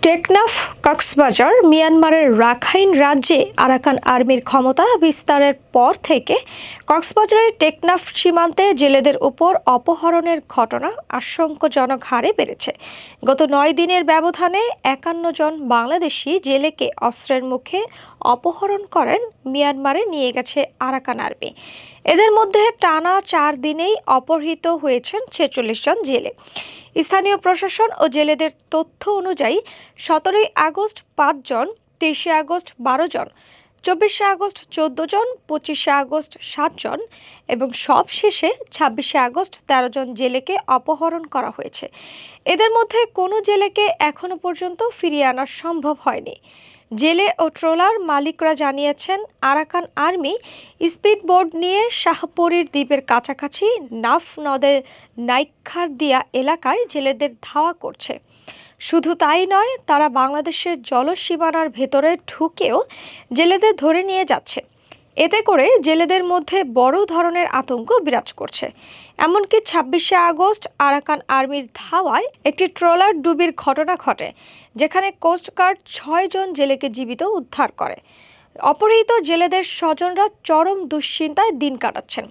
টেকনাফ কক্সবাজার মিয়ানমারের রাখাইন রাজ্যে আরাকান আর্মির ক্ষমতা বিস্তারের পর থেকে কক্সবাজারের টেকনাফ সীমান্তে জেলেদের উপর অপহরণের ঘটনা আশঙ্কাজনক হারে বেড়েছে। গত 9 দিনের ব্যবধানে 51 জন বাংলাদেশি জেলেকে অস্ত্রের মুখে অপহরণ করেন মিয়ানমারে নিয়ে গেছে আরাকান আর্মি। এদের মধ্যে টানা 4 দিনেই অপহৃত হয়েছেন 46 জন জেলে। স্থানীয় প্রশাসন ও জেলেদের তথ্য অনুযায়ী 17 আগস্ট 5 জন, 23 আগস্ট 12 জন, 24 আগস্ট 14 জন, 25 আগস্ট 7 জন এবং সবশেষে 26 আগস্ট 13 জন জেলেকে অপহরণ করা হয়েছে। এদের মধ্যে কোনো জেলেকে এখনো পর্যন্ত ফিরিয়ে আনা সম্ভব হয়নি। জেলে ও ট্রলার মালিকরা জানিয়েছেন, আরাকান আর্মি স্পিডবোট নিয়ে শাহপরীর দ্বীপের কাছাকাছি নাফ নদের নাইক্ষ্যারদিয়া এলাকায় জেলেদের ধাওয়া করছে। শুধু তাই নয়, তারা বাংলাদেশের জলসীমানার ভেতরে ঢুকেও জেলেদের ধরে নিয়ে যাচ্ছে। এতে করে জেলেদের মধ্যে বড় ধরনের আতঙ্ক বিরাজ করছে। এমনকি 26 আগস্ট আরাকান আর্মির ধাওয়ায় একটি ট্রলার ডুবির ঘটনা ঘটে, যেখানে কোস্টগার্ড 6 জন জেলেকে জীবিত উদ্ধার করে। অপহৃত জেলেদের স্বজনরা চরম দুশ্চিন্তায় দিন কাটাচ্ছেন।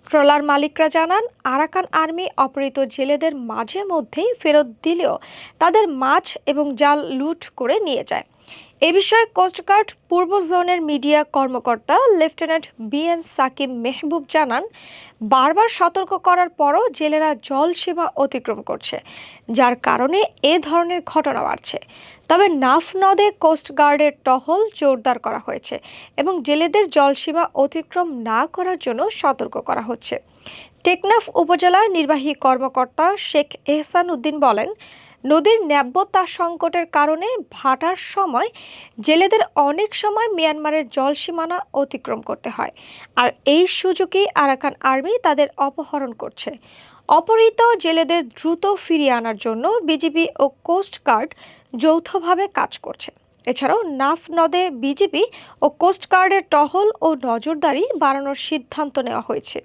ট্রলার মালিকরা জানান, আরাকান আর্মি অপহৃত জেলেদের মাঝে মধ্যেই ফেরত দিলেও তাদের মাছ এবং জাল লুট করে নিয়ে যায়। এ বিষয়ে কোস্টগার্ড পূর্ব জোনের মিডিয়া কর্মকর্তা লেফটেন্যান্ট বিএন সাকিব মেহবুব জানান, বারবার সতর্ক করার পরও জেলেরা জলসীমা অতিক্রম করছে, যার কারণে এ ধরনের ঘটনা বাড়ছে। তবে নাফ নদে কোস্টগার্ডের টহল জোরদার করা হয়েছে এবং জেলেদের জলসীমা অতিক্রম না করার জন্য সতর্ক করা হচ্ছে। টেকনাফ উপজেলার নির্বাহী কর্মকর্তা শেখ এহসান উদ্দিন বলেন, নদীর নাব্যতা সংকটের কারণে ভাটার সময় জেলেদের অনেক সময় মিয়ানমারের জলসীমানা অতিক্রম করতে হয়, আর এই সুযোগেই আরাকান আর্মি তাদের অপহরণ করছে। অপহৃত জেলেদের দ্রুত ফিরিয়ে আনার জন্য বিজিবি ও কোস্টগার্ড যৌথভাবে কাজ করছে। এছাড়াও নাফ নদে বিজিবি ও কোস্টগার্ডের টহল ও নজরদারি বাড়ানোর সিদ্ধান্ত নেওয়া হয়েছে।